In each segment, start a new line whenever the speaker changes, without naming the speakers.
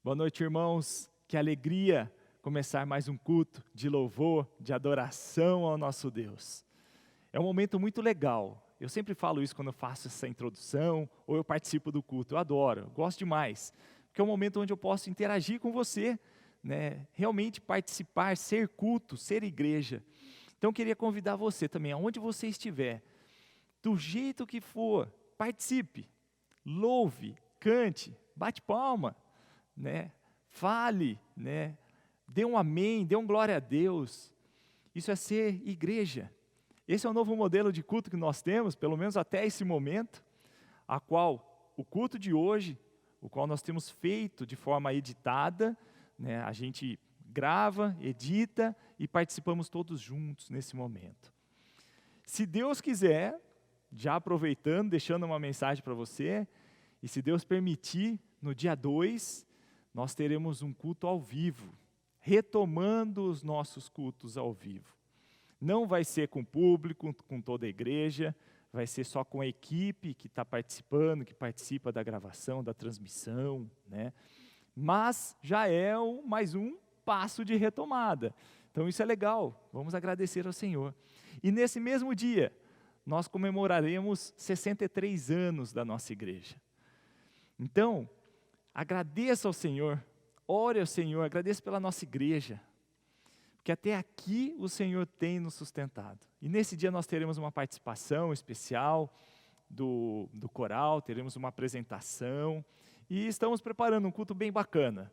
Boa noite, irmãos. Que alegria começar mais um culto de louvor, de adoração ao nosso Deus. É um momento muito legal. Eu sempre falo isso quando eu faço essa introdução ou eu participo do culto. Eu adoro, eu gosto demais. Porque é um momento onde eu posso interagir com você, né? Realmente participar, ser culto, ser igreja. Então eu queria convidar você também, aonde você estiver, do jeito que for, participe, louve, cante, bate palma, né? Fale, né? Dê um amém, dê um glória a Deus. Isso é ser igreja. Esse é o novo modelo de culto que nós temos, pelo menos até esse momento, a qual o culto de hoje, o qual nós temos feito de forma editada, né? A gente grava, edita e participamos todos juntos nesse momento. Se Deus quiser, já aproveitando, deixando uma mensagem para você, e se Deus permitir, no dia 2, nós teremos um culto ao vivo, retomando os nossos cultos ao vivo. Não vai ser com público, com toda a igreja, vai ser só com a equipe que está participando, que participa da gravação, da transmissão, né? Mas já é mais um passo de retomada. Então isso é legal, vamos agradecer ao Senhor. E nesse mesmo dia, nós comemoraremos 63 anos da nossa igreja. Então, agradeça ao Senhor, ore ao Senhor, agradeça pela nossa igreja, porque até aqui o Senhor tem nos sustentado. E nesse dia nós teremos uma participação especial do coral, teremos uma apresentação, e estamos preparando um culto bem bacana.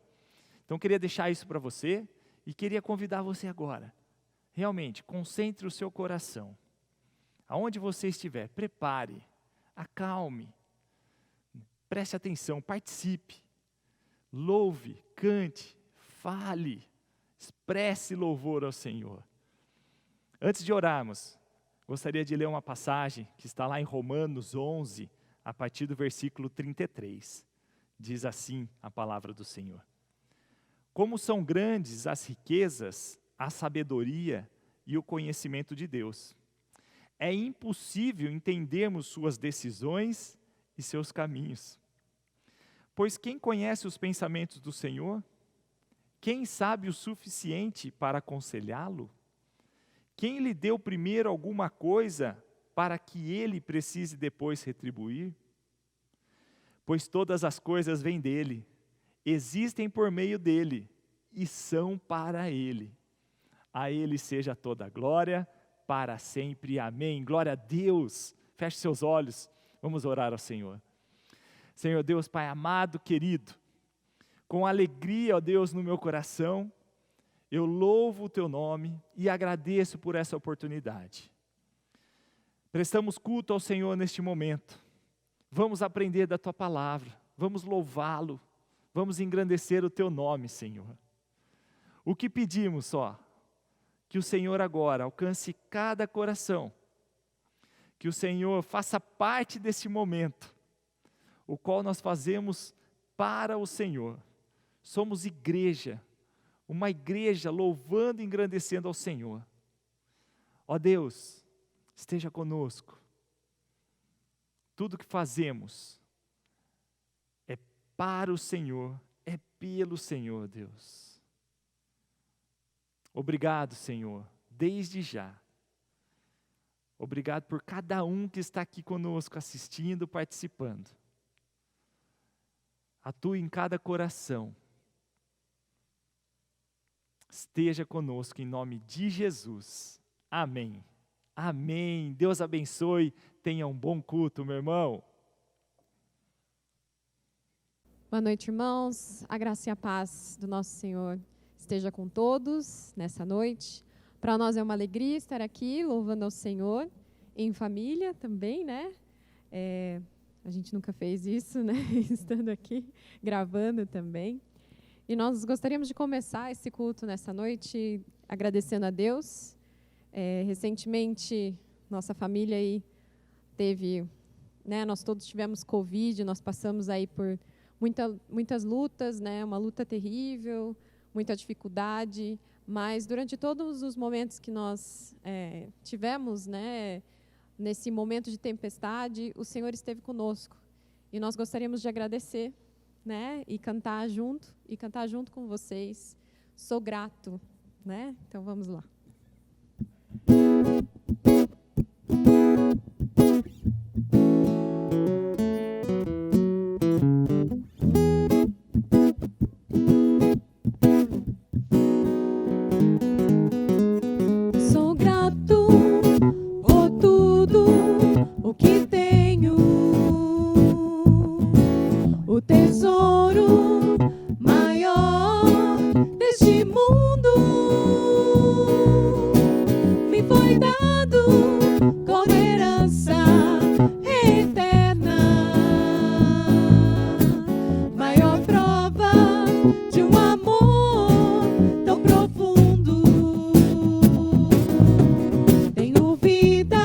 Então queria deixar isso para você, e queria convidar você agora, realmente, concentre o seu coração, aonde você estiver, prepare, acalme, preste atenção, participe, louve, cante, fale, expresse louvor ao Senhor. Antes de orarmos, gostaria de ler uma passagem que está lá em Romanos 11, a partir do versículo 33. Diz assim a palavra do Senhor: Como são grandes as riquezas, a sabedoria e o conhecimento de Deus. É impossível entendermos suas decisões e seus caminhos. Pois quem conhece os pensamentos do Senhor? Quem sabe o suficiente para aconselhá-lo? Quem lhe deu primeiro alguma coisa para que ele precise depois retribuir? Pois todas as coisas vêm dele, existem por meio dele e são para ele. A ele seja toda a glória, para sempre. Amém. Glória a Deus. Feche seus olhos, vamos orar ao Senhor. Senhor Deus, Pai amado, querido, com alegria, ó Deus, no meu coração, eu louvo o Teu nome e agradeço por essa oportunidade. Prestamos culto ao Senhor neste momento. Vamos aprender da Tua palavra, vamos louvá-lo, vamos engrandecer o Teu nome, Senhor. O que pedimos só? Que o Senhor agora alcance cada coração, que o Senhor faça parte desse momento, o qual nós fazemos para o Senhor. Somos igreja, uma igreja louvando e engrandecendo ao Senhor. Ó Deus, esteja conosco. Tudo que fazemos é para o Senhor, é pelo Senhor, Deus. Obrigado, Senhor, desde já. Obrigado por cada um que está aqui conosco, assistindo, participando. Atue em cada coração. Esteja conosco em nome de Jesus. Amém. Amém. Deus abençoe. Tenha um bom culto, meu irmão.
Boa noite, irmãos. A graça e a paz do nosso Senhor esteja com todos nessa noite. Para nós é uma alegria estar aqui louvando ao Senhor, em família também, né? A gente nunca fez isso, né? Estando aqui, gravando também. E nós gostaríamos de começar esse culto nessa noite agradecendo a Deus. Recentemente, nossa família aí teve, né? Nós todos tivemos Covid, nós passamos aí por muitas lutas, né? Uma luta terrível, muita dificuldade, mas durante todos os momentos que nós tivemos, né? Nesse momento de tempestade, o Senhor esteve conosco. E nós gostaríamos de agradecer né? E cantar junto com vocês. Sou grato, né? Então vamos lá. Sou grato por tudo o que tenho, o tesouro maior deste mundo me foi dado como herança eterna, maior prova de um amor tão profundo. Tenho vida,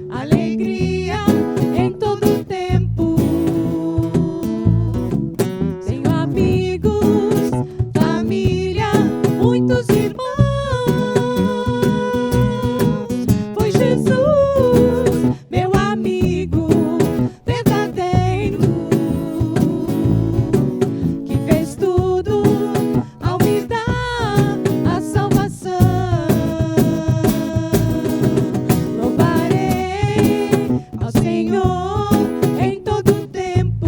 alegria em todo tempo. Tenho amigos, família, muitos irmãos. Foi Jesus, meu amigo verdadeiro, que fez tudo ao me dar a salvação. Louvarei ao Senhor em todo tempo.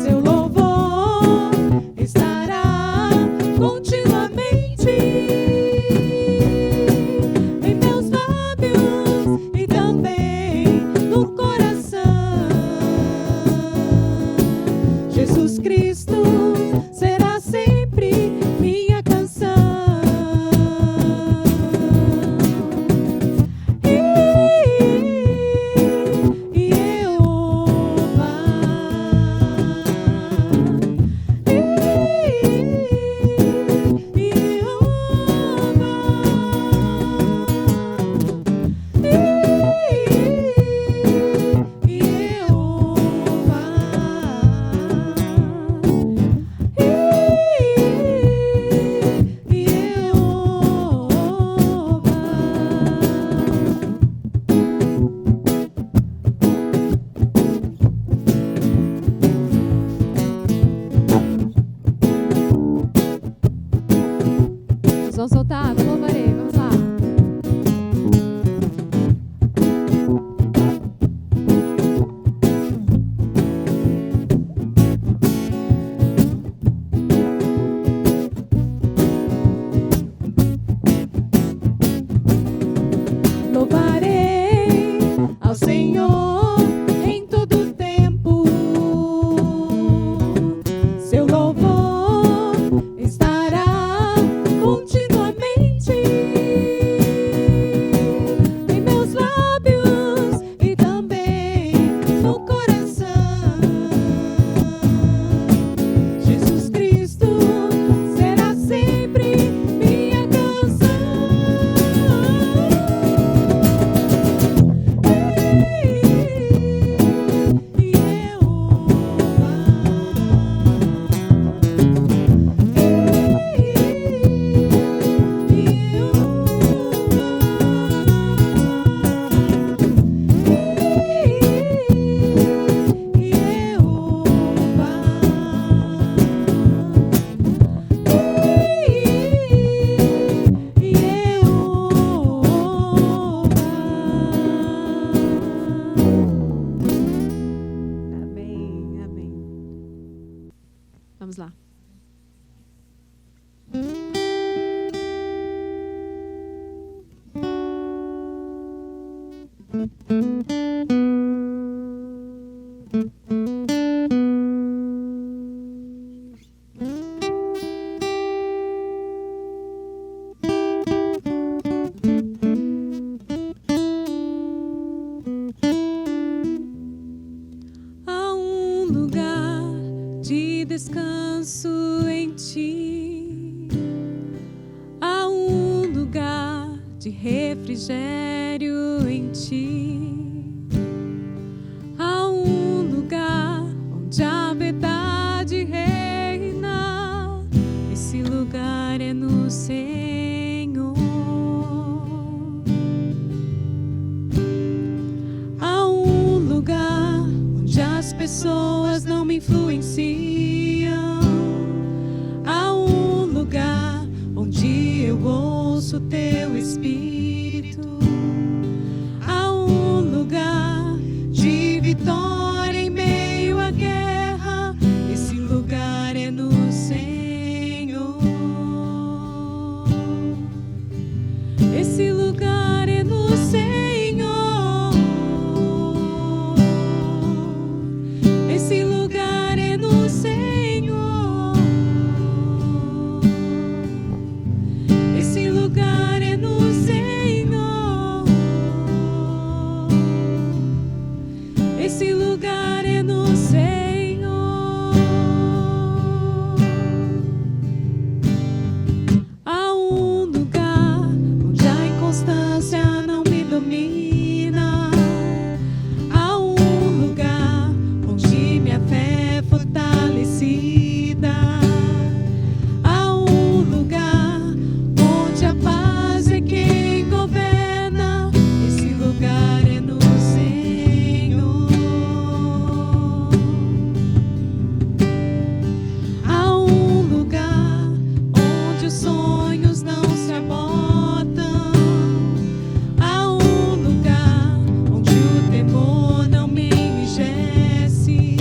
Seu louvor estará continuamente em meus lábios e também no coração. Jesus Cristo será sempre minha canção. Vamos soltar, louvarei, vamos lá. Louvarei ao Senhor em todo tempo. Seu louvor estará continuamente em meus lábios e também no coração. Jesus Cristo será sempre minha canção. Amém, amém. Vamos lá. Há um lugar de descanso em ti. Há um lugar de refrigério em ti. Há um lugar onde a verdade reina. Esse lugar é no Senhor. Há um lugar onde as
pessoas não me influenciam. Há um lugar onde eu ouço teu Espírito. Há um lugar de vitória em meio à guerra. Esse lugar é no Senhor. Esse lugar é no Senhor. Esse lugar é no Senhor. Esse lugar é no Senhor. Esse lugar é no Senhor. Há um lugar onde a inconstância não me domina. Há um lugar onde minha fé é fortalecida. Há um lugar onde a paz é quem governa. Esse lugar é no Senhor. Há um lugar onde os sonhos não se abortam. Há um lugar onde o temor não me enrijece.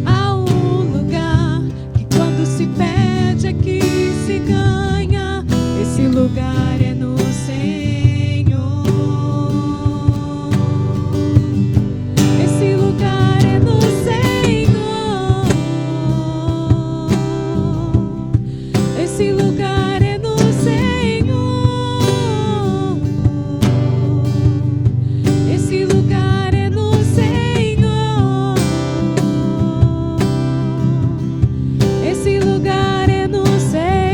Há um lugar que quando se perde é que se ganha. Esse lugar é no Senhor. Esse lugar é no Senhor. Esse lugar é no Senhor. Esse lugar é no Senhor. Esse lugar é no Senhor.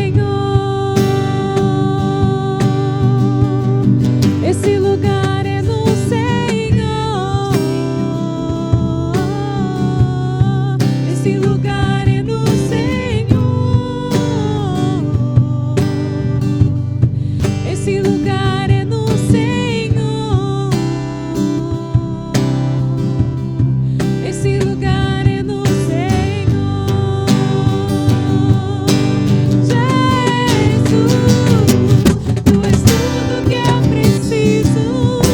Esse lugar é no Senhor. Esse lugar é no Senhor. Esse lugar é no Senhor. Esse lugar é no Senhor. Jesus, tu és tudo que eu preciso.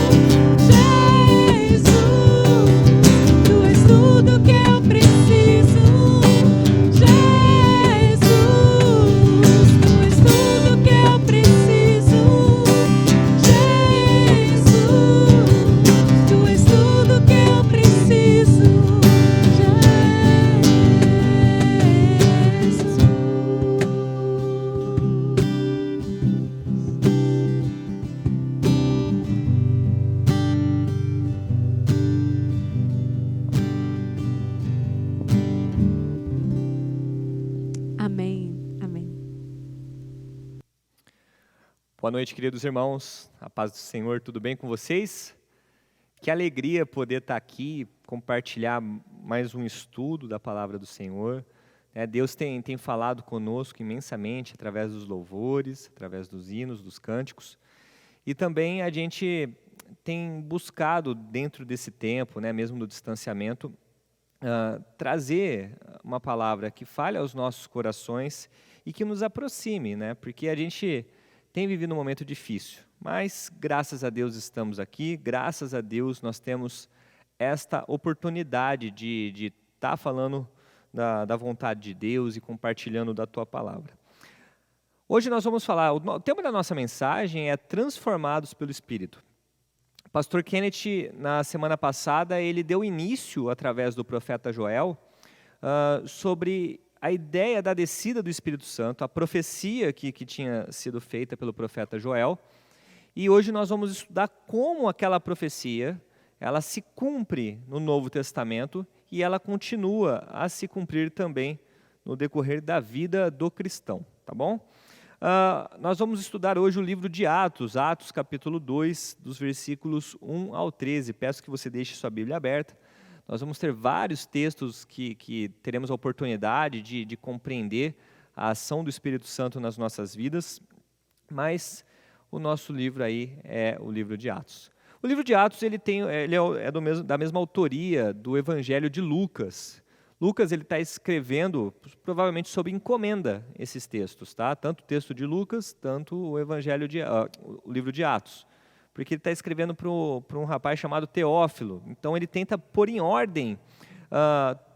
Jesus, tu és tudo que eu preciso. Jesus, tu és tudo que eu preciso. Jesus, tu és tudo que eu preciso. Amém. Amém.
Boa noite, queridos irmãos. A paz do Senhor, tudo bem com vocês? Que alegria poder estar aqui, compartilhar mais um estudo da palavra do Senhor. Deus tem falado conosco imensamente através dos louvores, através dos hinos, dos cânticos. E também a gente tem buscado dentro desse tempo, mesmo do distanciamento, trazer uma palavra que fale aos nossos corações e que nos aproxime, porque a gente tem vivido um momento difícil, mas graças a Deus estamos aqui, graças a Deus nós temos esta oportunidade de estar falando da vontade de Deus e compartilhando da Tua palavra. Hoje nós vamos falar, o tema da nossa mensagem é Transformados pelo Espírito. Pastor Kenneth, na semana passada, ele deu início, através do profeta Joel, sobre a ideia da descida do Espírito Santo, a profecia que tinha sido feita pelo profeta Joel. E hoje nós vamos estudar como aquela profecia, ela se cumpre no Novo Testamento e ela continua a se cumprir também no decorrer da vida do cristão, tá bom? Nós vamos estudar hoje o livro de Atos, Atos capítulo 2, dos versículos 1 ao 13. Peço que você deixe sua Bíblia aberta. Nós vamos ter vários textos que teremos a oportunidade de compreender a ação do Espírito Santo nas nossas vidas, mas o nosso livro aí é o livro de Atos.
O livro de Atos ele é da mesma autoria do Evangelho de Lucas. Lucas ele está escrevendo, provavelmente sob encomenda, esses textos, tá? Tanto o texto de Lucas, tanto o o livro de Atos. Porque ele está escrevendo para um rapaz chamado Teófilo. Então ele tenta pôr em ordem,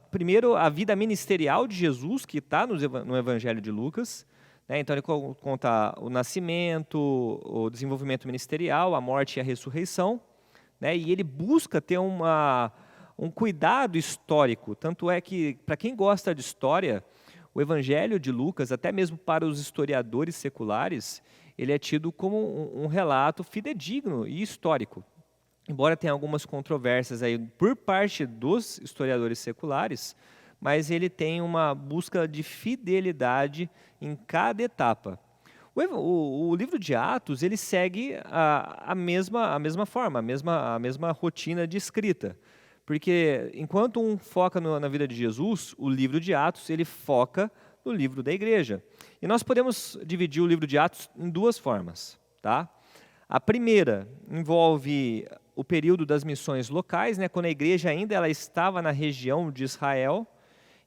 primeiro, a vida ministerial de Jesus, que está no Evangelho de Lucas. Né? Então ele conta o nascimento, o desenvolvimento ministerial, a morte e a ressurreição. Né? E ele busca ter um cuidado histórico. Tanto é que, para quem gosta de história, o Evangelho de Lucas, até mesmo para os historiadores seculares, ele é tido como um relato fidedigno e histórico. Embora tenha algumas controvérsias aí por parte dos historiadores seculares, mas ele tem uma busca de fidelidade em cada etapa. O livro de Atos ele segue a mesma forma, a mesma rotina de escrita. Porque enquanto um foca na vida de Jesus, o livro de Atos ele foca no livro da igreja. E nós podemos dividir o livro de Atos em duas formas. Tá? A primeira envolve o período das missões locais, né, quando a igreja ainda ela estava na região de Israel.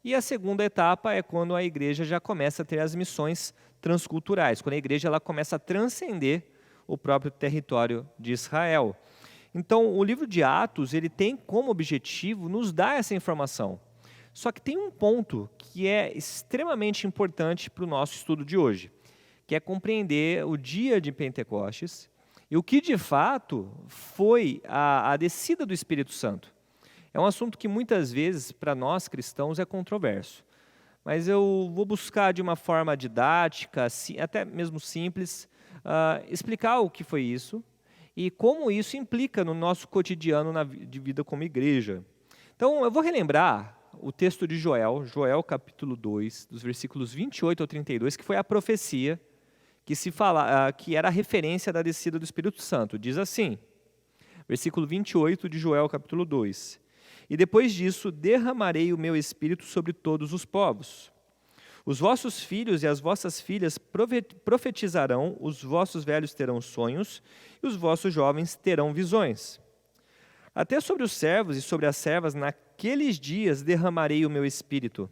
E a segunda etapa é quando a igreja já começa a ter as missões transculturais, quando a igreja ela começa a transcender o próprio território de Israel. Então, o livro de Atos ele tem como objetivo nos dar essa informação. Só que tem um ponto que é extremamente importante para o nosso estudo de hoje, que é compreender o dia de Pentecostes e o que de fato foi a descida do Espírito Santo. É um assunto que muitas vezes para nós cristãos é controverso, mas eu vou buscar de uma forma didática, até mesmo simples, explicar o que foi isso e como isso implica no nosso cotidiano de vida como igreja. Então, eu vou relembrar o texto de Joel capítulo 2, dos versículos 28 ao 32, que foi a profecia que era a referência da descida do Espírito Santo. Diz assim, versículo 28 de Joel capítulo 2. E depois disso, derramarei o meu espírito sobre todos os povos. Os vossos filhos e as vossas filhas profetizarão, os vossos velhos terão sonhos, e os vossos jovens terão visões. Até sobre os servos e sobre as servas, naqueles dias derramarei o meu espírito.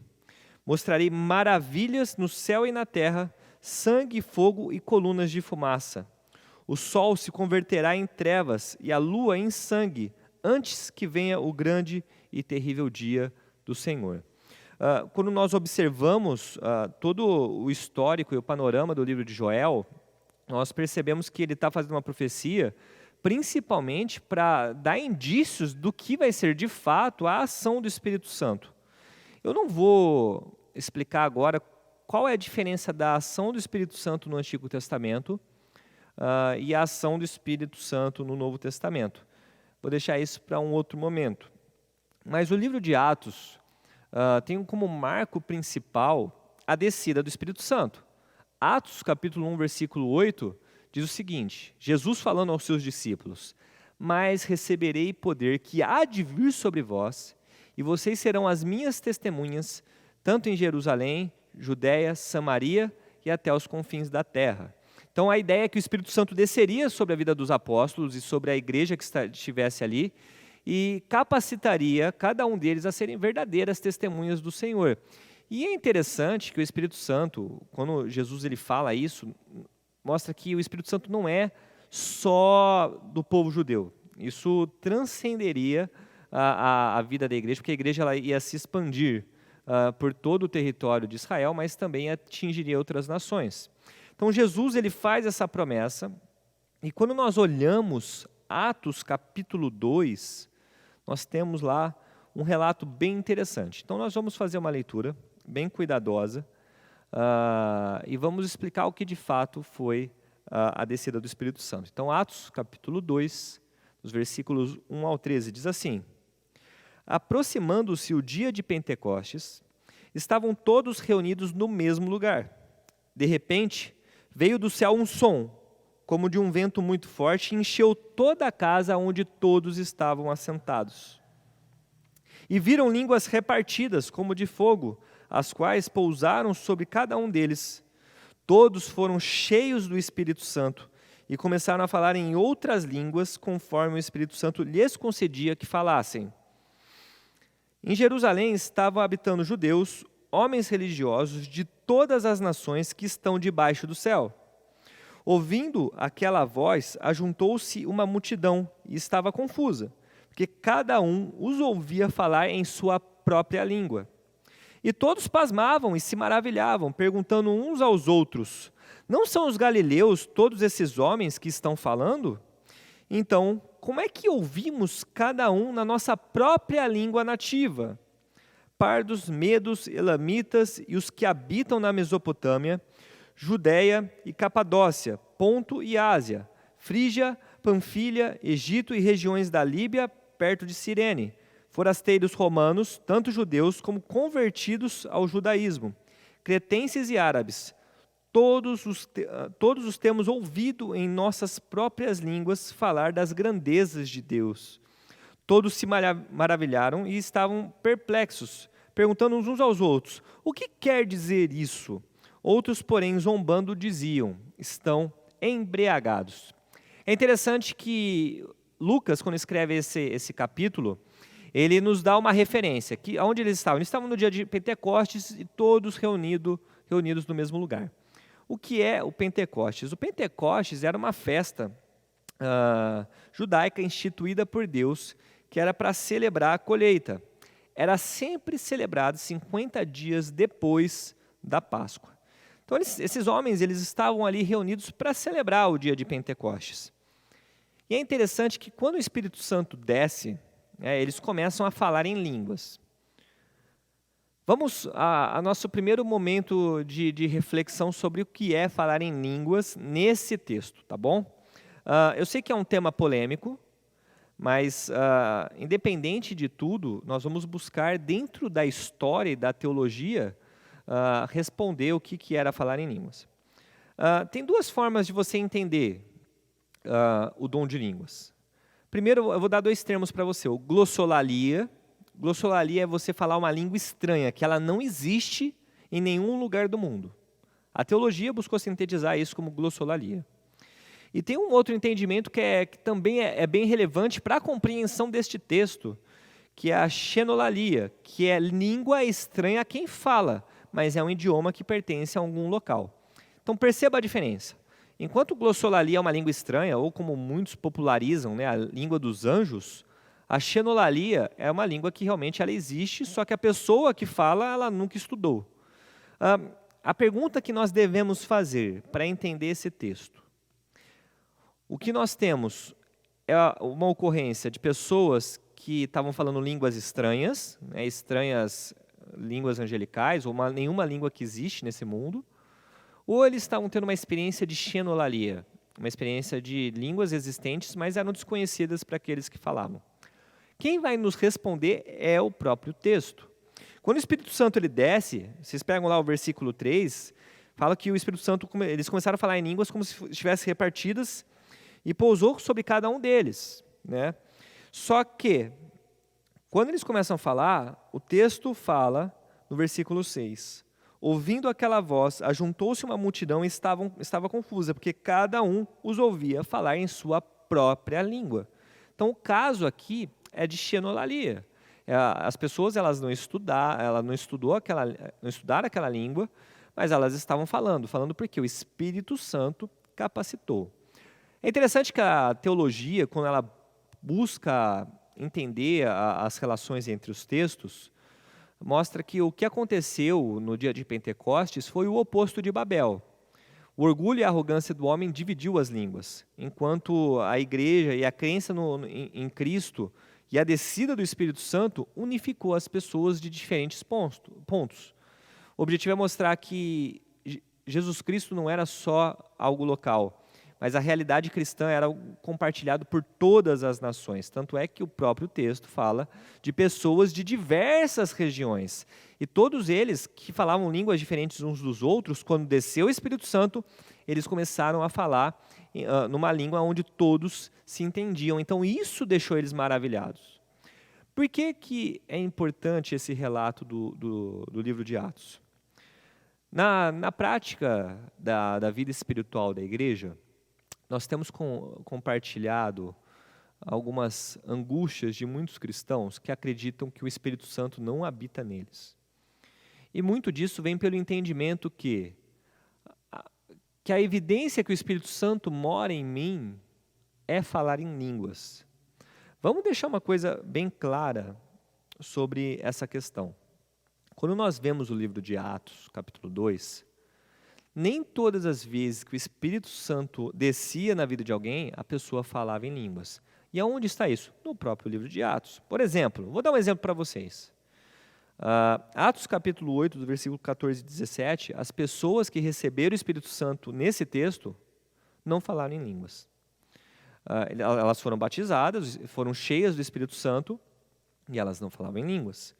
Mostrarei maravilhas no céu e na terra, sangue, fogo e colunas de fumaça. O sol se converterá em trevas e a lua em sangue, antes que venha o grande e terrível dia do Senhor. Quando nós observamos todo o histórico e o panorama do livro de Joel, nós percebemos que ele está fazendo uma profecia principalmente para dar indícios do que vai ser de fato a ação do Espírito Santo. Eu não vou explicar agora qual é a diferença da ação do Espírito Santo no Antigo Testamento e a ação do Espírito Santo no Novo Testamento. Vou deixar isso para um outro momento. Mas o livro de Atos tem como marco principal a descida do Espírito Santo. Atos capítulo 1, versículo 8, diz o seguinte, Jesus falando aos seus discípulos, mas receberei poder que há de vir sobre vós, e vocês serão as minhas testemunhas, tanto em Jerusalém, Judéia, Samaria e até os confins da terra. Então a ideia é que o Espírito Santo desceria sobre a vida dos apóstolos e sobre a igreja que estivesse ali, e capacitaria cada um deles a serem verdadeiras testemunhas do Senhor. E é interessante que o Espírito Santo, quando Jesus ele fala isso, mostra que o Espírito Santo não é só do povo judeu. Isso transcenderia a vida da igreja, porque a igreja ela ia se expandir por todo o território de Israel, mas também atingiria outras nações. Então Jesus ele faz essa promessa, e quando nós olhamos Atos capítulo 2, nós temos lá um relato bem interessante. Então nós vamos fazer uma leitura bem cuidadosa e vamos explicar o que de fato foi a descida do Espírito Santo. Então Atos capítulo 2, dos versículos 1 ao 13, diz assim, aproximando-se o dia de Pentecostes, estavam todos reunidos no mesmo lugar. De repente, veio do céu um som, como de um vento muito forte, e encheu toda a casa onde todos estavam assentados. E viram línguas repartidas, como de fogo, as quais pousaram sobre cada um deles. Todos foram cheios do Espírito Santo e começaram a falar em outras línguas, conforme o Espírito Santo lhes concedia que falassem. Em Jerusalém estavam habitando judeus, homens religiosos de todas as nações que estão debaixo do céu. Ouvindo aquela voz, ajuntou-se uma multidão e estava confusa, porque cada um os ouvia falar em sua própria língua. E todos pasmavam e se maravilhavam, perguntando uns aos outros: não são os galileus todos esses homens que estão falando? Então, como é que ouvimos cada um na nossa própria língua nativa? Pardos, medos, elamitas e os que habitam na Mesopotâmia, Judéia e Capadócia, Ponto e Ásia, Frígia, Panfilha, Egito e regiões da Líbia, perto de Cirene, forasteiros romanos, tanto judeus como convertidos ao judaísmo, cretenses e árabes, todos os temos ouvido em nossas próprias línguas falar das grandezas de Deus. Todos se maravilharam e estavam perplexos, perguntando uns aos outros: o que quer dizer isso? Outros, porém, zombando, diziam: estão embriagados. É interessante que Lucas, quando escreve esse capítulo, ele nos dá uma referência. Que, onde eles estavam? Eles estavam no dia de Pentecostes e todos reunidos no mesmo lugar. O que é o Pentecostes? O Pentecostes era uma festa judaica instituída por Deus, que era para celebrar a colheita. Era sempre celebrado 50 dias depois da Páscoa. Então, esses homens eles estavam ali reunidos para celebrar o dia de Pentecostes. E é interessante que quando o Espírito Santo desce, eles começam a falar em línguas. Vamos a nosso primeiro momento de reflexão sobre o que é falar em línguas nesse texto, tá bom? Eu sei que é um tema polêmico, mas independente de tudo, nós vamos buscar dentro da história e da teologia responder o que era falar em línguas. Tem duas formas de você entender o dom de línguas. Primeiro, eu vou dar dois termos para você. O glossolalia. Glossolalia é você falar uma língua estranha, que ela não existe em nenhum lugar do mundo. A teologia buscou sintetizar isso como glossolalia. E tem um outro entendimento que também é bem relevante para a compreensão deste texto, que é a xenolalia, que é língua estranha a quem fala, mas é um idioma que pertence a algum local. Então perceba a diferença. Enquanto glossolalia é uma língua estranha, ou como muitos popularizam, a língua dos anjos, a xenolalia é uma língua que realmente ela existe, só que a pessoa que fala, ela nunca estudou. A pergunta que nós devemos fazer para entender esse texto: o que nós temos é uma ocorrência de pessoas que estavam falando línguas estranhas, estranhas línguas angelicais, ou nenhuma língua que existe nesse mundo, ou eles estavam tendo uma experiência de xenolalia, uma experiência de línguas existentes, mas eram desconhecidas para aqueles que falavam. Quem vai nos responder é o próprio texto. Quando o Espírito Santo ele desce, vocês pegam lá o versículo 3, fala que o Espírito Santo, eles começaram a falar em línguas como se estivessem repartidas e pousou sobre cada um deles. Só que, quando eles começam a falar, o texto fala, no versículo 6, ouvindo aquela voz, ajuntou-se uma multidão e estava confusa, porque cada um os ouvia falar em sua própria língua. Então, o caso aqui é de xenolalia. As pessoas elas não estudaram aquela língua, mas elas estavam falando porque o Espírito Santo capacitou. É interessante que a teologia, quando ela busca entender as relações entre os textos, mostra que o que aconteceu no dia de Pentecostes foi o oposto de Babel. O orgulho e a arrogância do homem dividiu as línguas, enquanto a igreja e a crença em Cristo e a descida do Espírito Santo unificou as pessoas de diferentes pontos. O objetivo é mostrar que Jesus Cristo não era só algo local, mas a realidade cristã era compartilhada por todas as nações. Tanto é que o próprio texto fala de pessoas de diversas regiões. E todos eles que falavam línguas diferentes uns dos outros, quando desceu o Espírito Santo, eles começaram a falar numa língua onde todos se entendiam. Então isso deixou eles maravilhados. Por que é importante esse relato do livro de Atos? Na prática da vida espiritual da igreja, nós temos compartilhado algumas angústias de muitos cristãos que acreditam que o Espírito Santo não habita neles. E muito disso vem pelo entendimento que a evidência que o Espírito Santo mora em mim é falar em línguas. Vamos deixar uma coisa bem clara sobre essa questão. Quando nós vemos o livro de Atos, capítulo 2, nem todas as vezes que o Espírito Santo descia na vida de alguém, a pessoa falava em línguas. E aonde está isso? No próprio livro de Atos. Por exemplo, vou dar um exemplo para vocês. Atos capítulo 8, do versículo 14 e 17, as pessoas que receberam o Espírito Santo nesse texto não falaram em línguas. Elas foram batizadas, foram cheias do Espírito Santo e elas não falavam em línguas.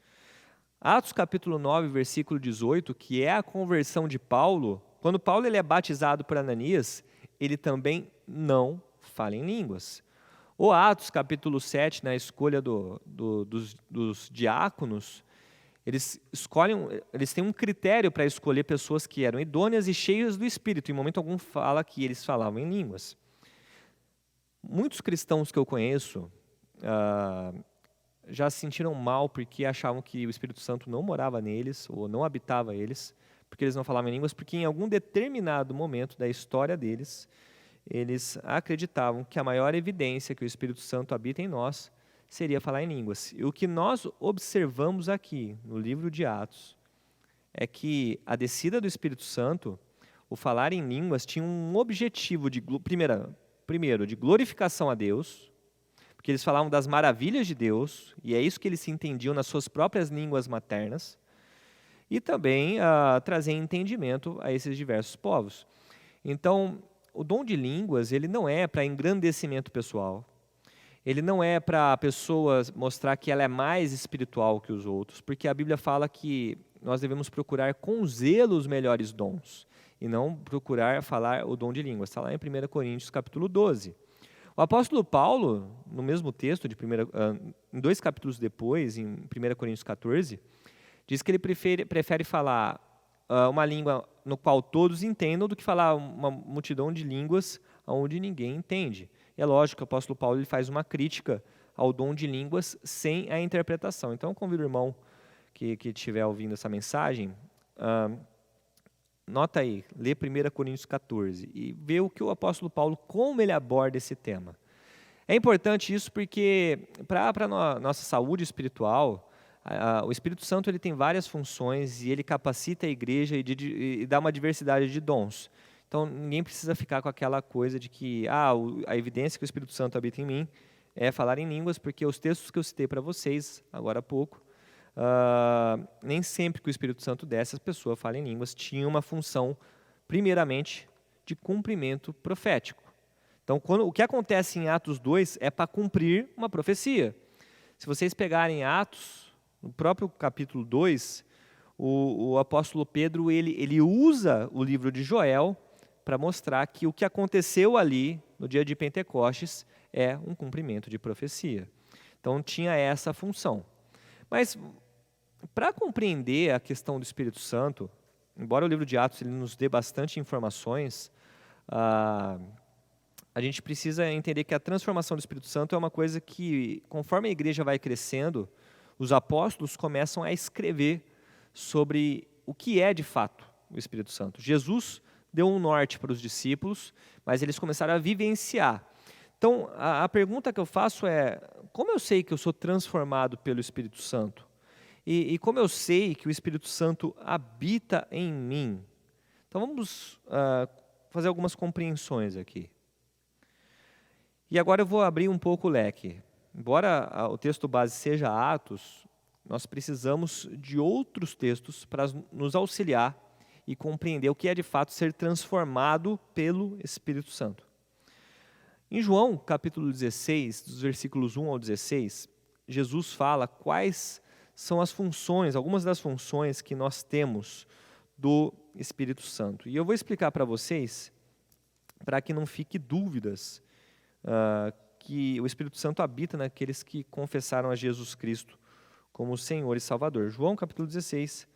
Atos capítulo 9, versículo 18, que é a conversão de Paulo, quando Paulo ele é batizado por Ananias, ele também não fala em línguas. Ou Atos capítulo 7, na escolha dos diáconos, eles têm um critério para escolher pessoas que eram idôneas e cheias do Espírito. Em momento algum fala que eles falavam em línguas. Muitos cristãos que eu conheço já se sentiram mal porque achavam que o Espírito Santo não morava neles ou não habitava eles, porque eles não falavam em línguas, porque em algum determinado momento da história deles, eles acreditavam que a maior evidência que o Espírito Santo habita em nós seria falar em línguas. E o que nós observamos aqui no livro de Atos é que a descida do Espírito Santo, o falar em línguas, tinha um objetivo primeiro de glorificação a Deus, porque eles falavam das maravilhas de Deus, e é isso que eles se entendiam nas suas próprias línguas maternas, e também trazer entendimento a esses diversos povos. Então, o dom de línguas, ele não é para engrandecimento pessoal, ele não é para a pessoa mostrar que ela é mais espiritual que os outros, porque a Bíblia fala que nós devemos procurar com zelo os melhores dons, e não procurar falar o dom de línguas. Está lá em 1 Coríntios capítulo 12. O apóstolo Paulo, no mesmo texto, em 2 capítulos depois, em 1 Coríntios 14, diz que ele prefere falar uma língua no qual todos entendam do que falar uma multidão de línguas onde ninguém entende. E é lógico que o apóstolo Paulo ele faz uma crítica ao dom de línguas sem a interpretação. Então, eu convido o irmão que estiver ouvindo essa mensagem, nota aí, lê 1 Coríntios 14 e vê o que o apóstolo Paulo, como ele aborda esse tema. É importante isso porque, para a nossa saúde espiritual, o Espírito Santo ele tem várias funções e ele capacita a igreja e dá uma diversidade de dons. Então, ninguém precisa ficar com aquela coisa de que a evidência que o Espírito Santo habita em mim é falar em línguas, porque os textos que eu citei para vocês, agora há pouco, nem sempre que o Espírito Santo desce, a pessoa fala em línguas, tinha uma função, primeiramente, de cumprimento profético. Então, o que acontece em Atos 2 é para cumprir uma profecia. Se vocês pegarem Atos, no próprio capítulo 2, o apóstolo Pedro ele usa o livro de Joel para mostrar que o que aconteceu ali, no dia de Pentecostes, é um cumprimento de profecia. Então, tinha essa função. Mas, para compreender a questão do Espírito Santo, embora o livro de Atos ele nos dê bastante informações, a gente precisa entender que a transformação do Espírito Santo é uma coisa que, conforme a igreja vai crescendo, os apóstolos começam a escrever sobre o que é de fato o Espírito Santo. Jesus deu um norte para os discípulos, mas eles começaram a vivenciar. Então, a pergunta que eu faço é, como eu sei que eu sou transformado pelo Espírito Santo? E como eu sei que o Espírito Santo habita em mim? Então, vamos fazer algumas compreensões aqui. E agora eu vou abrir um pouco o leque. Embora o texto base seja Atos, nós precisamos de outros textos para nos auxiliar e compreender o que é de fato ser transformado pelo Espírito Santo. Em João, capítulo 16, dos versículos 1 ao 16, Jesus fala quais são as funções, algumas das funções que nós temos do Espírito Santo. E eu vou explicar para vocês, para que não fique dúvidas, que o Espírito Santo habita naqueles que confessaram a Jesus Cristo como Senhor e Salvador. João, capítulo 16,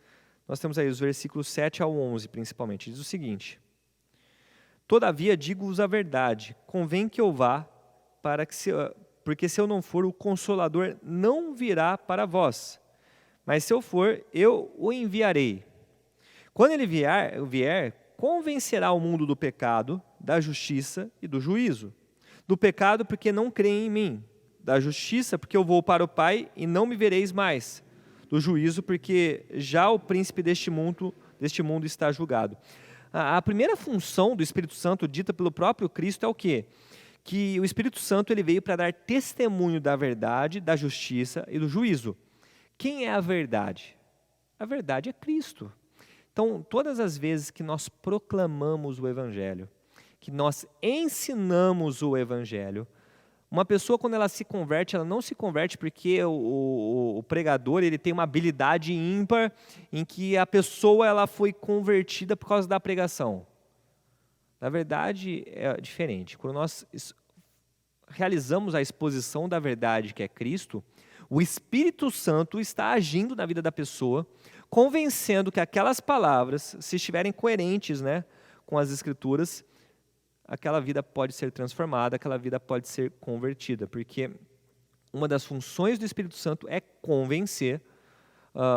nós temos aí os versículos 7 ao 11, principalmente. Diz o seguinte: Todavia digo-vos a verdade, convém que eu vá, porque se eu não for, o Consolador não virá para vós. Mas se eu for, eu o enviarei. Quando ele vier, convencerá o mundo do pecado, da justiça e do juízo. Do pecado, porque não creem em mim. Da justiça, porque eu vou para o Pai e não me vereis mais. Do juízo, porque já o príncipe deste mundo está julgado. A primeira função do Espírito Santo, dita pelo próprio Cristo, é o quê? Que o Espírito Santo ele veio para dar testemunho da verdade, da justiça e do juízo. Quem é a verdade? A verdade é Cristo. Então, todas as vezes que nós proclamamos o Evangelho, que nós ensinamos o Evangelho, uma pessoa, quando ela se converte, ela não se converte porque o pregador ele tem uma habilidade ímpar em que a pessoa ela foi convertida por causa da pregação. Na verdade, é diferente. Quando nós realizamos a exposição da verdade, que é Cristo, o Espírito Santo está agindo na vida da pessoa, convencendo que aquelas palavras, se estiverem coerentes, né, com as Escrituras, aquela vida pode ser transformada, aquela vida pode ser convertida, porque uma das funções do Espírito Santo é convencer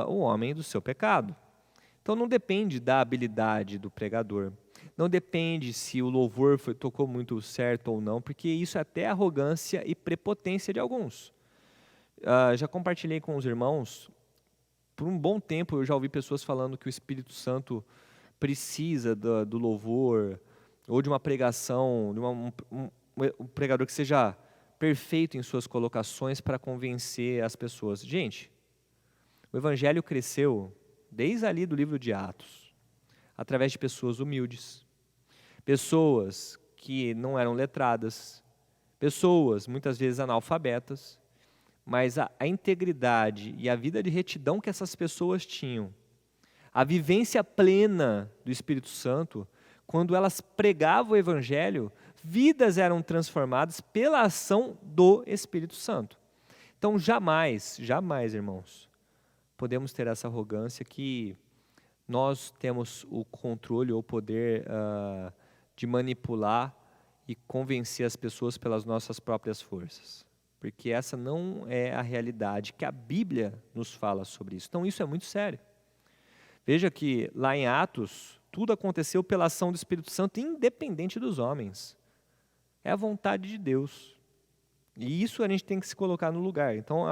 o homem do seu pecado. Então não depende da habilidade do pregador, não depende se o louvor tocou muito certo ou não, porque isso é até arrogância e prepotência de alguns. Já compartilhei com os irmãos, por um bom tempo eu já ouvi pessoas falando que o Espírito Santo precisa do louvor, ou de uma pregação, de um pregador que seja perfeito em suas colocações para convencer as pessoas. Gente, o Evangelho cresceu desde ali do livro de Atos, através de pessoas humildes, pessoas que não eram letradas, pessoas muitas vezes analfabetas, mas a integridade e a vida de retidão que essas pessoas tinham, a vivência plena do Espírito Santo, quando elas pregavam o Evangelho, vidas eram transformadas pela ação do Espírito Santo. Então, jamais, irmãos, podemos ter essa arrogância que nós temos o controle ou o poder de manipular e convencer as pessoas pelas nossas próprias forças. Porque essa não é a realidade que a Bíblia nos fala sobre isso. Então, isso é muito sério. Veja que lá em Atos, tudo aconteceu pela ação do Espírito Santo, independente dos homens. É a vontade de Deus. E isso a gente tem que se colocar no lugar. Então,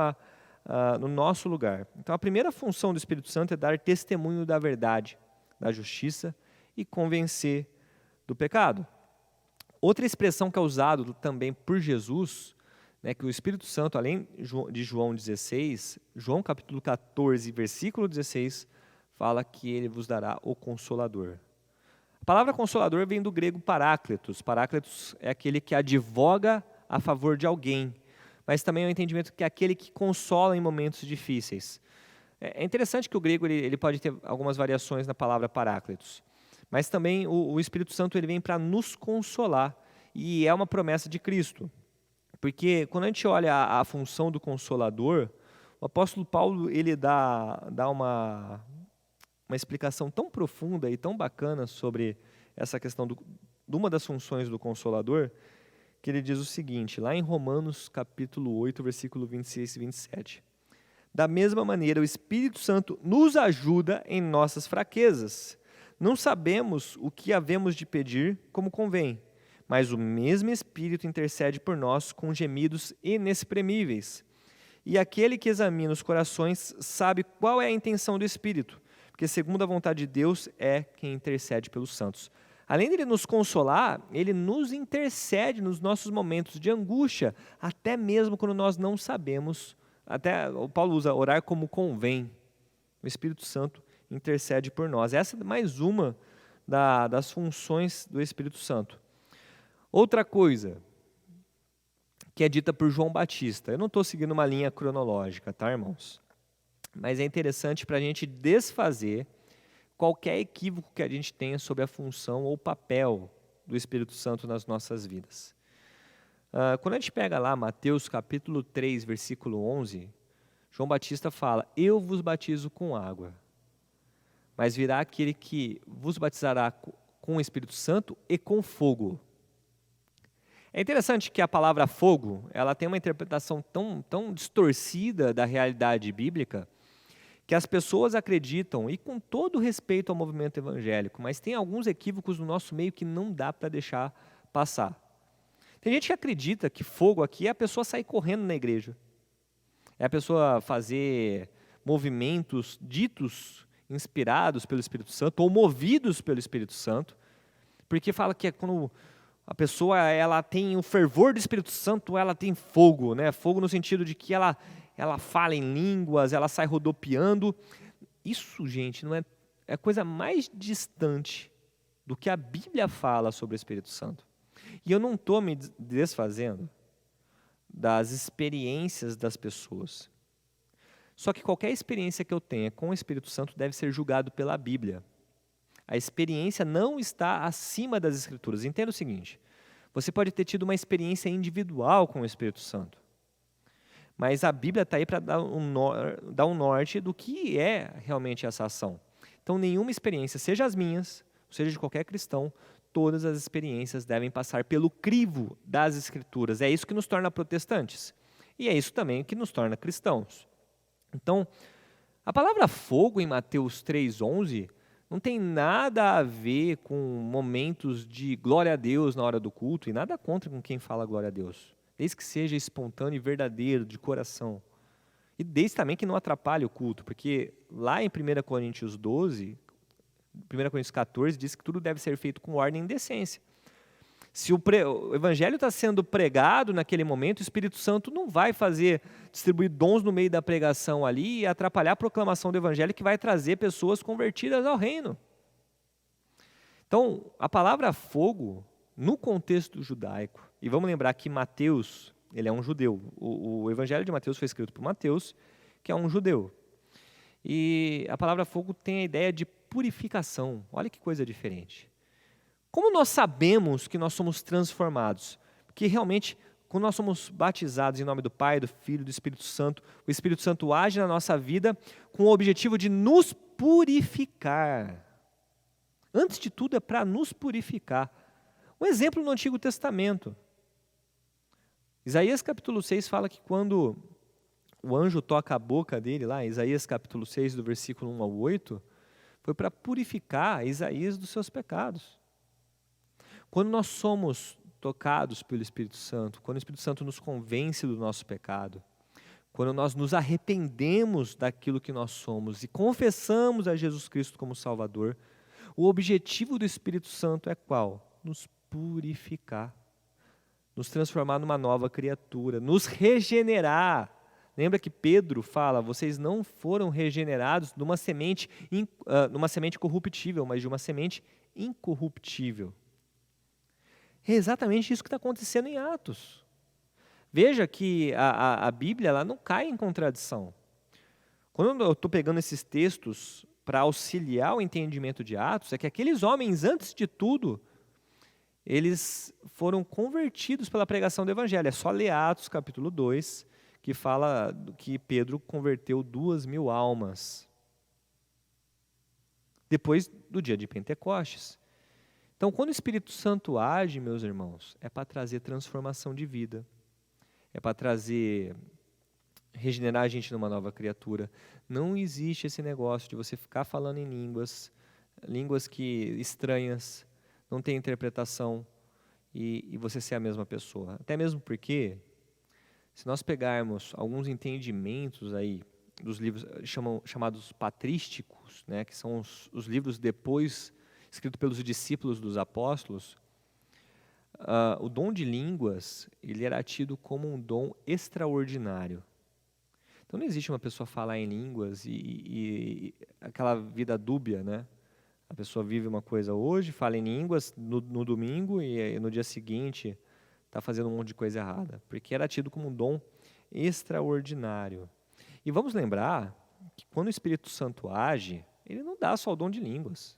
no nosso lugar. Então, a primeira função do Espírito Santo é dar testemunho da verdade, da justiça e convencer do pecado. Outra expressão que é usada também por Jesus, né, que o Espírito Santo, além de João 16, João capítulo 14, versículo 16, fala que ele vos dará o Consolador. A palavra Consolador vem do grego paráclitos. Paráclitos é aquele que advoga a favor de alguém, mas também é o entendimento que é aquele que consola em momentos difíceis. É interessante que o grego ele pode ter algumas variações na palavra paráclitos, mas também o Espírito Santo ele vem para nos consolar, e é uma promessa de Cristo. Porque quando a gente olha a função do Consolador, o apóstolo Paulo ele dá uma explicação tão profunda e tão bacana sobre essa questão de uma das funções do Consolador, que ele diz o seguinte, lá em Romanos capítulo 8, versículo 26 e 27. Da mesma maneira, o Espírito Santo nos ajuda em nossas fraquezas. Não sabemos o que havemos de pedir como convém, mas o mesmo Espírito intercede por nós com gemidos inexprimíveis. E aquele que examina os corações sabe qual é a intenção do Espírito, porque segundo a vontade de Deus é quem intercede pelos santos. Além de ele nos consolar, ele nos intercede nos nossos momentos de angústia, até mesmo quando nós não sabemos, até o Paulo usa orar como convém. O Espírito Santo intercede por nós. Essa é mais uma das funções do Espírito Santo. Outra coisa que é dita por João Batista, eu não estou seguindo uma linha cronológica, tá, irmãos? Mas é interessante para a gente desfazer qualquer equívoco que a gente tenha sobre a função ou papel do Espírito Santo nas nossas vidas. Quando a gente pega lá Mateus capítulo 3, versículo 11, João Batista fala, eu vos batizo com água, mas virá aquele que vos batizará com o Espírito Santo e com fogo. É interessante que a palavra fogo, ela tem uma interpretação tão distorcida da realidade bíblica, que as pessoas acreditam, e com todo respeito ao movimento evangélico, mas tem alguns equívocos no nosso meio que não dá para deixar passar. Tem gente que acredita que fogo aqui é a pessoa sair correndo na igreja. É a pessoa fazer movimentos ditos inspirados pelo Espírito Santo ou movidos pelo Espírito Santo, porque fala que é quando a pessoa ela tem o fervor do Espírito Santo, ela tem fogo, né? Fogo no sentido de que ela fala em línguas, ela sai rodopiando. Isso, gente, não é a coisa mais distante do que a Bíblia fala sobre o Espírito Santo. E eu não estou me desfazendo das experiências das pessoas. Só que qualquer experiência que eu tenha com o Espírito Santo deve ser julgado pela Bíblia. A experiência não está acima das Escrituras. Entenda o seguinte, você pode ter tido uma experiência individual com o Espírito Santo, mas a Bíblia está aí para dar um norte do que é realmente essa ação. Então, nenhuma experiência, seja as minhas, seja de qualquer cristão, todas as experiências devem passar pelo crivo das Escrituras. É isso que nos torna protestantes. E é isso também que nos torna cristãos. Então, a palavra fogo em Mateus 3,11 não tem nada a ver com momentos de glória a Deus na hora do culto, e nada contra com quem fala glória a Deus, desde que seja espontâneo e verdadeiro, de coração. E desde também que não atrapalhe o culto, porque lá em 1 Coríntios 12, 1 Coríntios 14, diz que tudo deve ser feito com ordem e decência. Se o evangelho está sendo pregado naquele momento, o Espírito Santo não vai distribuir dons no meio da pregação ali e atrapalhar a proclamação do evangelho que vai trazer pessoas convertidas ao reino. Então, a palavra fogo, no contexto judaico, e vamos lembrar que Mateus, ele é um judeu, o evangelho de Mateus foi escrito por Mateus, que é um judeu. E a palavra fogo tem a ideia de purificação, olha que coisa diferente. Como nós sabemos que nós somos transformados? Porque realmente, quando nós somos batizados em nome do Pai, do Filho e do Espírito Santo, o Espírito Santo age na nossa vida com o objetivo de nos purificar. Antes de tudo, é para nos purificar. Um exemplo no Antigo Testamento. Isaías capítulo 6 fala que quando o anjo toca a boca dele, lá, Isaías capítulo 6, do versículo 1 ao 8, foi para purificar Isaías dos seus pecados. Quando nós somos tocados pelo Espírito Santo, quando o Espírito Santo nos convence do nosso pecado, quando nós nos arrependemos daquilo que nós somos e confessamos a Jesus Cristo como Salvador, o objetivo do Espírito Santo é qual? Nos purificar, nos transformar numa nova criatura, nos regenerar. Lembra que Pedro fala, vocês não foram regenerados numa semente corruptível, mas de uma semente incorruptível. É exatamente isso que está acontecendo em Atos. Veja que a Bíblia ela não cai em contradição. Quando eu estou pegando esses textos para auxiliar o entendimento de Atos, é que aqueles homens, antes de tudo, eles foram convertidos pela pregação do Evangelho. É só ler Atos capítulo 2, que fala que Pedro converteu 2.000 almas. Depois do dia de Pentecostes. Então, quando o Espírito Santo age, meus irmãos, é para trazer transformação de vida, é para regenerar a gente numa nova criatura. Não existe esse negócio de você ficar falando em línguas estranhas, não tem interpretação, e você ser a mesma pessoa. Até mesmo porque, se nós pegarmos alguns entendimentos aí dos livros chamados patrísticos, né, que são os livros depois escrito pelos discípulos dos apóstolos, o dom de línguas ele era tido como um dom extraordinário. Então não existe uma pessoa falar em línguas e aquela vida dúbia, né? A pessoa vive uma coisa hoje, fala em línguas no domingo e no dia seguinte está fazendo um monte de coisa errada, porque era tido como um dom extraordinário. E vamos lembrar que quando o Espírito Santo age, ele não dá só o dom de línguas.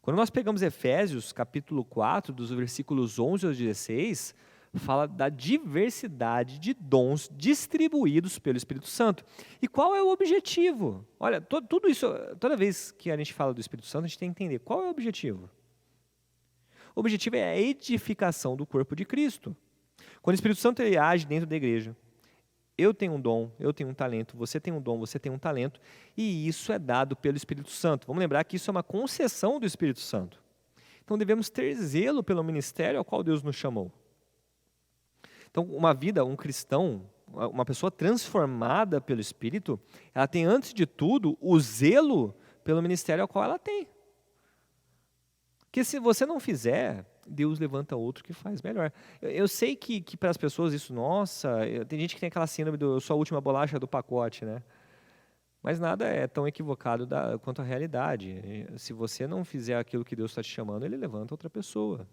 Quando nós pegamos Efésios, capítulo 4, dos versículos 11 ao 16, fala da diversidade de dons distribuídos pelo Espírito Santo. E qual é o objetivo? Olha, tudo isso, toda vez que a gente fala do Espírito Santo, a gente tem que entender qual é o objetivo. O objetivo é a edificação do corpo de Cristo. Quando o Espírito Santo ele age dentro da igreja, eu tenho um dom, eu tenho um talento, você tem um dom, você tem um talento, e isso é dado pelo Espírito Santo. Vamos lembrar que isso é uma concessão do Espírito Santo. Então devemos ter zelo pelo ministério ao qual Deus nos chamou. Então uma vida, um cristão, uma pessoa transformada pelo Espírito, ela tem antes de tudo o zelo pelo ministério ao qual ela tem. Porque se você não fizer, Deus levanta outro que faz melhor. Eu sei que para as pessoas isso, nossa, tem gente que tem aquela síndrome do eu sou a última bolacha do pacote, né? Mas nada é tão equivocado quanto a realidade. Se você não fizer aquilo que Deus está te chamando, Ele levanta outra pessoa.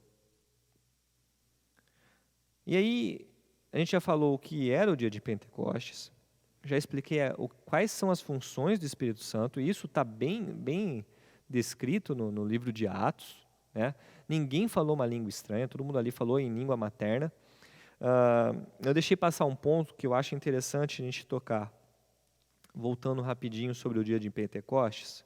E aí, a gente já falou o que era o dia de Pentecostes, já expliquei quais são as funções do Espírito Santo, e isso está bem descrito no livro de Atos. Né? Ninguém falou uma língua estranha, todo mundo ali falou em língua materna. Eu deixei passar um ponto que eu acho interessante a gente tocar. Voltando rapidinho sobre o dia de Pentecostes,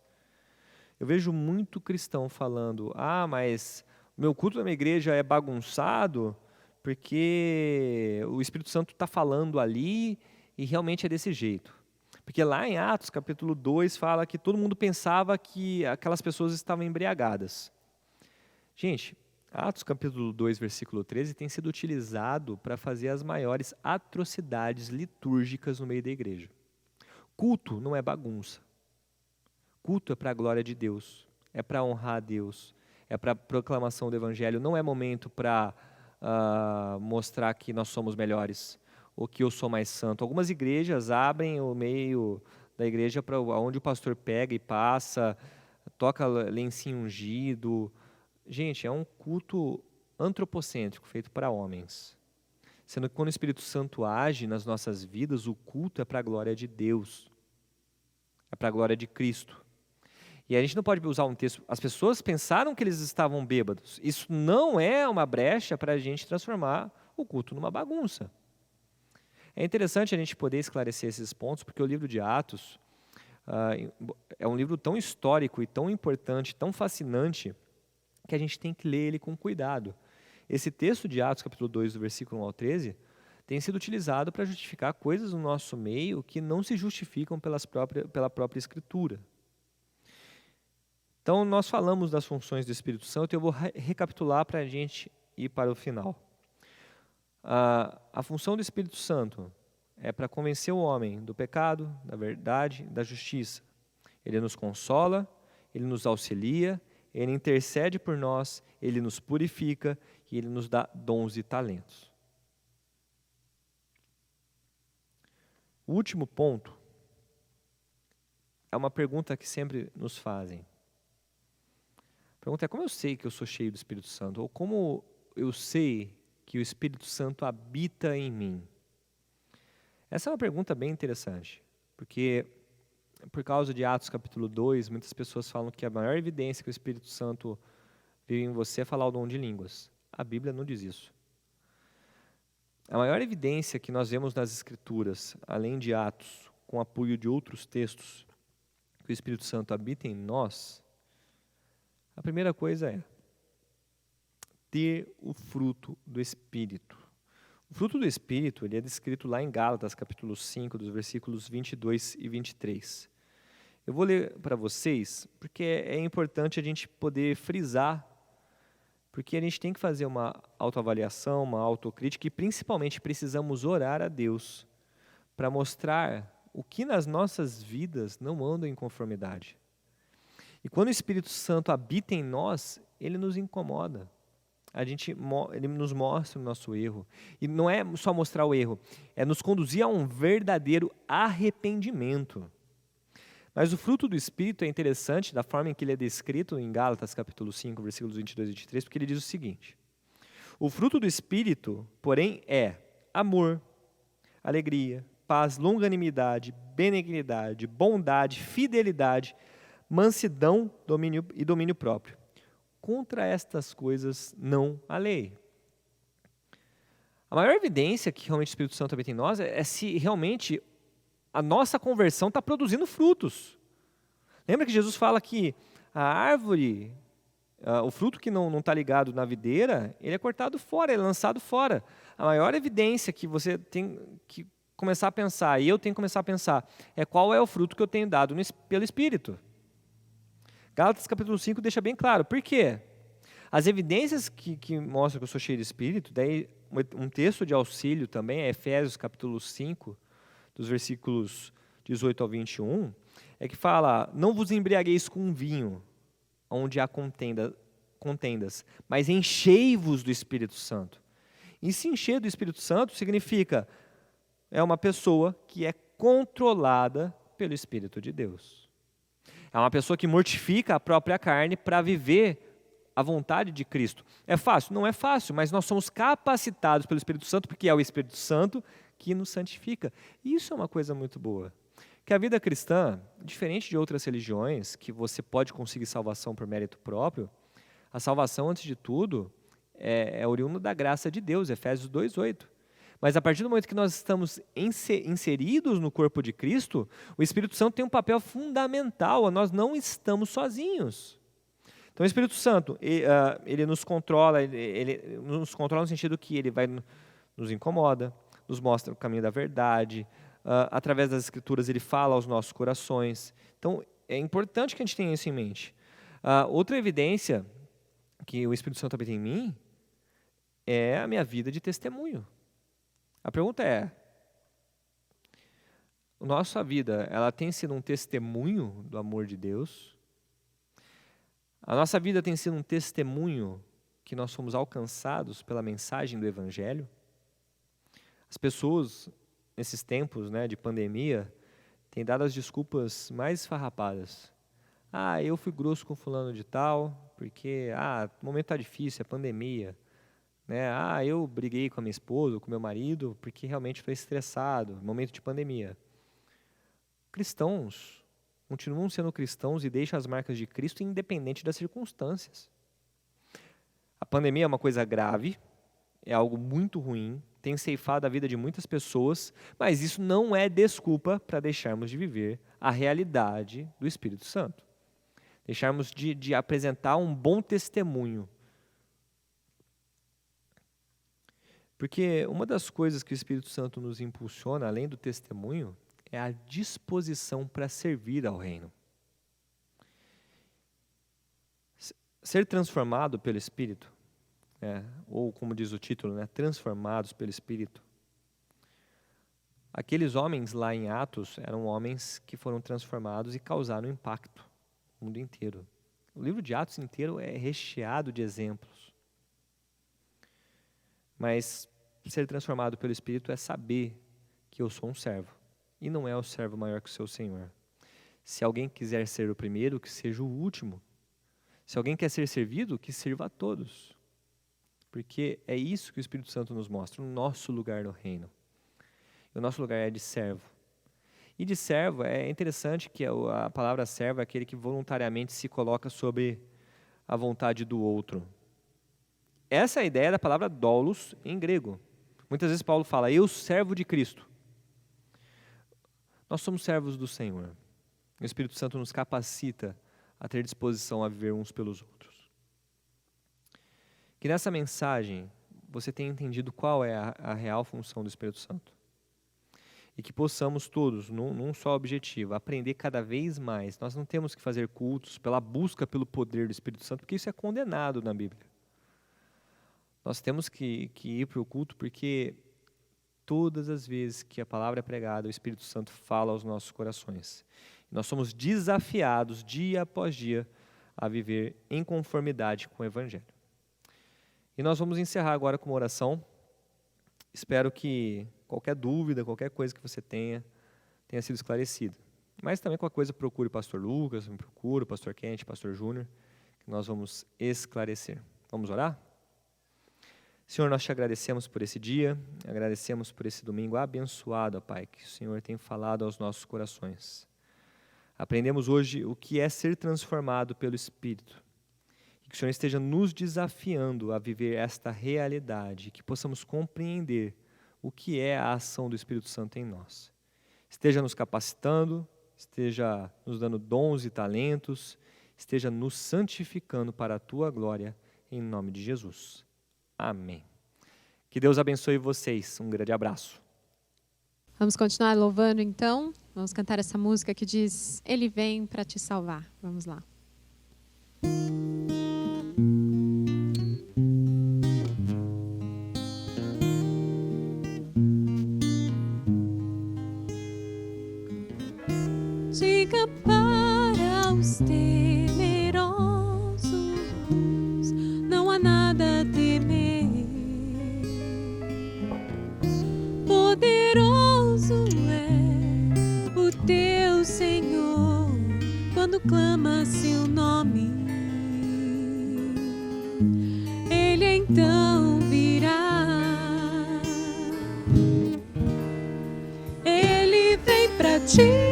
eu vejo muito cristão falando, mas o meu culto na minha igreja é bagunçado porque o Espírito Santo está falando ali e realmente é desse jeito. Porque lá em Atos, capítulo 2, fala que todo mundo pensava que aquelas pessoas estavam embriagadas. Gente, Atos capítulo 2, versículo 13, tem sido utilizado para fazer as maiores atrocidades litúrgicas no meio da igreja. Culto não é bagunça. Culto é para a glória de Deus, é para honrar a Deus, é para a proclamação do Evangelho, não é momento para mostrar que nós somos melhores ou que eu sou mais santo. Algumas igrejas abrem o meio da igreja para onde o pastor pega e passa, toca lencinho ungido. Gente, é um culto antropocêntrico, feito para homens. Sendo que quando o Espírito Santo age nas nossas vidas, o culto é para a glória de Deus. É para a glória de Cristo. E a gente não pode usar um texto. As pessoas pensaram que eles estavam bêbados. Isso não é uma brecha para a gente transformar o culto numa bagunça. É interessante a gente poder esclarecer esses pontos, porque o livro de Atos é um livro tão histórico e tão importante, tão fascinante, que a gente tem que ler ele com cuidado. Esse texto de Atos, capítulo 2, do versículo 1 ao 13, tem sido utilizado para justificar coisas no nosso meio que não se justificam pela própria Escritura. Então, nós falamos das funções do Espírito Santo e eu vou recapitular para a gente ir para o final. A função do Espírito Santo é para convencer o homem do pecado, da verdade, da justiça. Ele nos consola, ele nos auxilia, ele intercede por nós, ele nos purifica e ele nos dá dons e talentos. O último ponto é uma pergunta que sempre nos fazem. A pergunta é: como eu sei que eu sou cheio do Espírito Santo? Ou como eu sei que o Espírito Santo habita em mim? Essa é uma pergunta bem interessante, porque por causa de Atos capítulo 2, muitas pessoas falam que a maior evidência que o Espírito Santo vive em você é falar o dom de línguas. A Bíblia não diz isso. A maior evidência que nós vemos nas Escrituras, além de Atos, com apoio de outros textos, que o Espírito Santo habita em nós, a primeira coisa é ter o fruto do Espírito. O fruto do Espírito ele é descrito lá em Gálatas, capítulo 5, dos versículos 22 e 23. Eu vou ler para vocês, porque é importante a gente poder frisar, porque a gente tem que fazer uma autoavaliação, uma autocrítica, e principalmente precisamos orar a Deus para mostrar o que nas nossas vidas não anda em conformidade. E quando o Espírito Santo habita em nós, ele nos incomoda. Ele nos mostra o nosso erro. E não é só mostrar o erro, é nos conduzir a um verdadeiro arrependimento. Mas o fruto do Espírito é interessante da forma em que ele é descrito em Gálatas capítulo 5, versículos 22 e 23, porque ele diz o seguinte: o fruto do Espírito, porém, é amor, alegria, paz, longanimidade, benignidade, bondade, fidelidade, mansidão e domínio próprio. Contra estas coisas não há lei. A maior evidência que realmente o Espírito Santo habita em nós é se realmente a nossa conversão está produzindo frutos. Lembra que Jesus fala que a árvore o fruto que não está ligado na videira, ele é cortado fora, ele é lançado fora. A maior evidência que você tem que começar a pensar, e eu tenho que começar a pensar, é qual é o fruto que eu tenho dado pelo Espírito. Gálatas capítulo 5 deixa bem claro. Por quê? As evidências que mostram que eu sou cheio de Espírito, daí um texto de auxílio também é Efésios capítulo 5, dos versículos 18 ao 21, é que fala, não vos embriagueis com vinho, onde há contendas, mas enchei-vos do Espírito Santo. E se encher do Espírito Santo significa, é uma pessoa que é controlada pelo Espírito de Deus. É uma pessoa que mortifica a própria carne para viver a vontade de Cristo. É fácil? Não é fácil, mas nós somos capacitados pelo Espírito Santo, porque é o Espírito Santo que nos santifica. E isso é uma coisa muito boa. Que a vida cristã, diferente de outras religiões, que você pode conseguir salvação por mérito próprio, a salvação, antes de tudo, é oriunda da graça de Deus, Efésios 2:8. Mas a partir do momento que nós estamos inseridos no corpo de Cristo, o Espírito Santo tem um papel fundamental, nós não estamos sozinhos. Então o Espírito Santo, ele nos controla, ele nos controla no sentido que ele nos incomoda, nos mostra o caminho da verdade, através das Escrituras ele fala aos nossos corações. Então é importante que a gente tenha isso em mente. Outra evidência que o Espírito Santo habita em mim é a minha vida de testemunho. A pergunta é, a nossa vida, ela tem sido um testemunho do amor de Deus? A nossa vida tem sido um testemunho que nós fomos alcançados pela mensagem do Evangelho? As pessoas, nesses tempos, né, de pandemia, têm dado as desculpas mais esfarrapadas. Eu fui grosso com fulano de tal, porque o momento está difícil, é pandemia. Né? Eu briguei com a minha esposa, com o meu marido, porque realmente foi estressado, momento de pandemia. Cristãos continuam sendo cristãos e deixam as marcas de Cristo independente das circunstâncias. A pandemia é uma coisa grave, é algo muito ruim, tem ceifado a vida de muitas pessoas, mas isso não é desculpa para deixarmos de viver a realidade do Espírito Santo. Deixarmos de apresentar um bom testemunho. Porque uma das coisas que o Espírito Santo nos impulsiona, além do testemunho, é a disposição para servir ao reino. Ser transformado pelo Espírito, ou como diz o título, transformados pelo Espírito. Aqueles homens lá em Atos eram homens que foram transformados e causaram impacto no mundo inteiro. O livro de Atos inteiro é recheado de exemplos. Mas ser transformado pelo Espírito é saber que eu sou um servo. E não é o servo maior que o seu Senhor. Se alguém quiser ser o primeiro, que seja o último. Se alguém quer ser servido, que sirva a todos. Porque é isso que o Espírito Santo nos mostra, o nosso lugar no reino. E o nosso lugar é de servo. E de servo, é interessante que a palavra servo é aquele que voluntariamente se coloca sobre a vontade do outro. Essa é a ideia da palavra doulos em grego. Muitas vezes Paulo fala, eu servo de Cristo. Nós somos servos do Senhor. O Espírito Santo nos capacita a ter disposição a viver uns pelos outros. Que nessa mensagem você tenha entendido qual é a real função do Espírito Santo. E que possamos todos, num só objetivo, aprender cada vez mais. Nós não temos que fazer cultos pela busca pelo poder do Espírito Santo, porque isso é condenado na Bíblia. Nós temos que ir para o culto porque todas as vezes que a palavra é pregada, o Espírito Santo fala aos nossos corações. Nós somos desafiados dia após dia a viver em conformidade com o Evangelho. E nós vamos encerrar agora com uma oração. Espero que qualquer dúvida, qualquer coisa que você tenha sido esclarecida. Mas também qualquer coisa, procure o pastor Lucas, me procure o pastor Kent, o pastor Júnior, que nós vamos esclarecer. Vamos orar? Senhor, nós te agradecemos por esse dia, agradecemos por esse domingo abençoado, ó Pai, que o Senhor tem falado aos nossos corações. Aprendemos hoje o que é ser transformado pelo Espírito. E que o Senhor esteja nos desafiando a viver esta realidade, que possamos compreender o que é a ação do Espírito Santo em nós. Esteja nos capacitando, esteja nos dando dons e talentos, esteja nos santificando para a tua glória, em nome de Jesus. Amém. Que Deus abençoe vocês. Um grande abraço.
Vamos continuar louvando então. Vamos cantar essa música que diz: Ele vem para te salvar. Vamos lá.
Diga para os temerosos, não há nada a temer. Poderoso é o teu Senhor quando clama seu nome. Ele então virá. Ele vem para ti.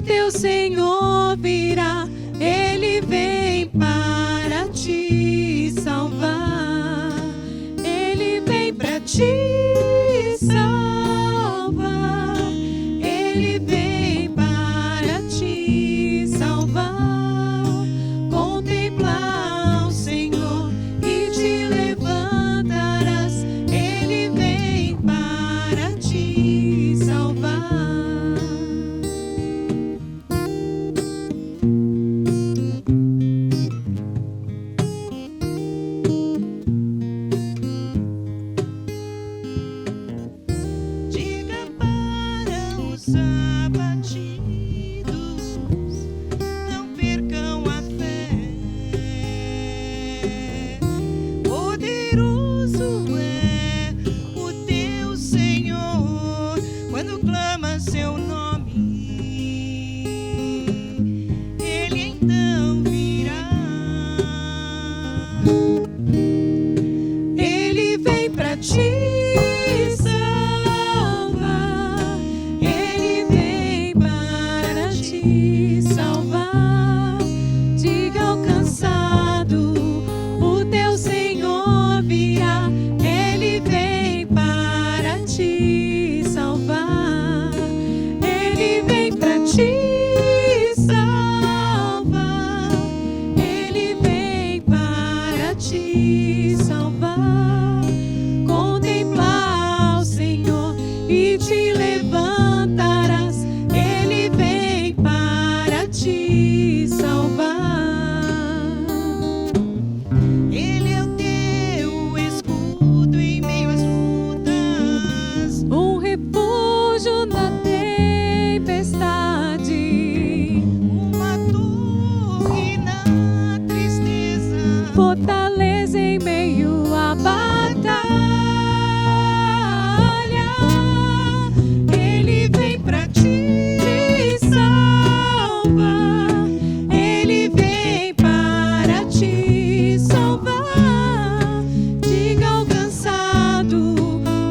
Teu Senhor virá, Ele vem para te salvar. Ele vem para te salvar. Ele vem para te salvar. Contemplar o Senhor e te levantarás. Ele vem para te salvar. Fortaleza em meio à batalha. Ele vem para te salvar. Ele vem para te salvar. Diga ao cansado,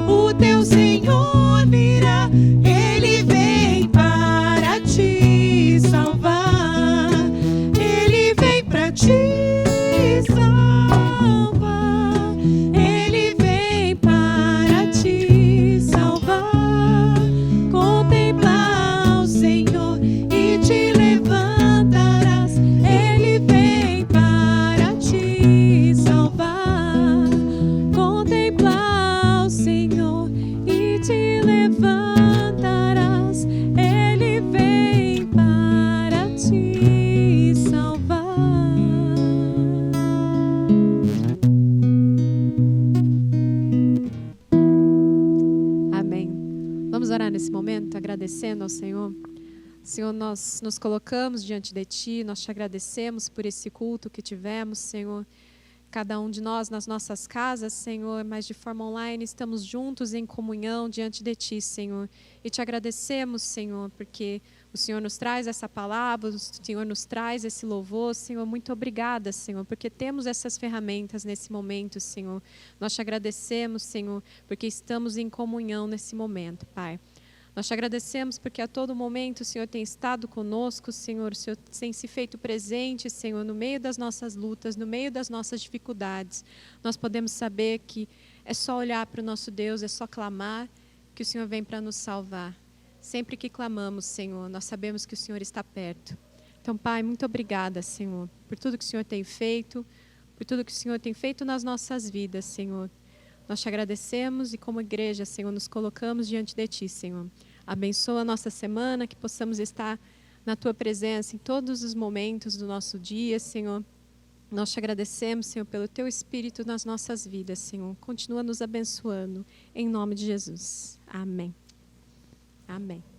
o teu Senhor virá. Ele vem para te salvar. Ele vem para te salvar. Ele vem para te salvar. Contemplar o Senhor e te levantarás. Ele vem para te salvar. Contemplar o Senhor e te levantarás. Ele vem para te salvar. Amém. Vamos orar nesse momento, agradecendo ao Senhor. Senhor, nós nos colocamos diante de Ti, nós te agradecemos por esse culto que tivemos, Senhor. Cada um de nós nas nossas casas, Senhor, mas de forma online, estamos juntos em comunhão diante de Ti, Senhor. E te agradecemos, Senhor, porque o Senhor nos traz essa palavra, o Senhor nos traz esse louvor, Senhor. Muito obrigada, Senhor, porque temos essas ferramentas nesse momento, Senhor. Nós te agradecemos, Senhor, porque estamos em comunhão nesse momento, Pai. Nós te agradecemos porque a todo momento o Senhor tem estado conosco, Senhor. O Senhor tem se feito presente, Senhor, no meio das nossas lutas, no meio das nossas dificuldades. Nós podemos saber que é só olhar para o nosso Deus, é só clamar, que o Senhor vem para nos salvar. Sempre que clamamos, Senhor, nós sabemos que o Senhor está perto. Então, Pai, muito obrigada, Senhor, por tudo que o Senhor tem feito, por tudo que o Senhor tem feito nas nossas vidas, Senhor. Nós te agradecemos e como igreja, Senhor, nos colocamos diante de Ti, Senhor. Abençoa a nossa semana, que possamos estar na Tua presença em todos os momentos do nosso dia, Senhor. Nós te agradecemos, Senhor, pelo Teu Espírito nas nossas vidas, Senhor. Continua nos abençoando, em nome de Jesus. Amém. Amém.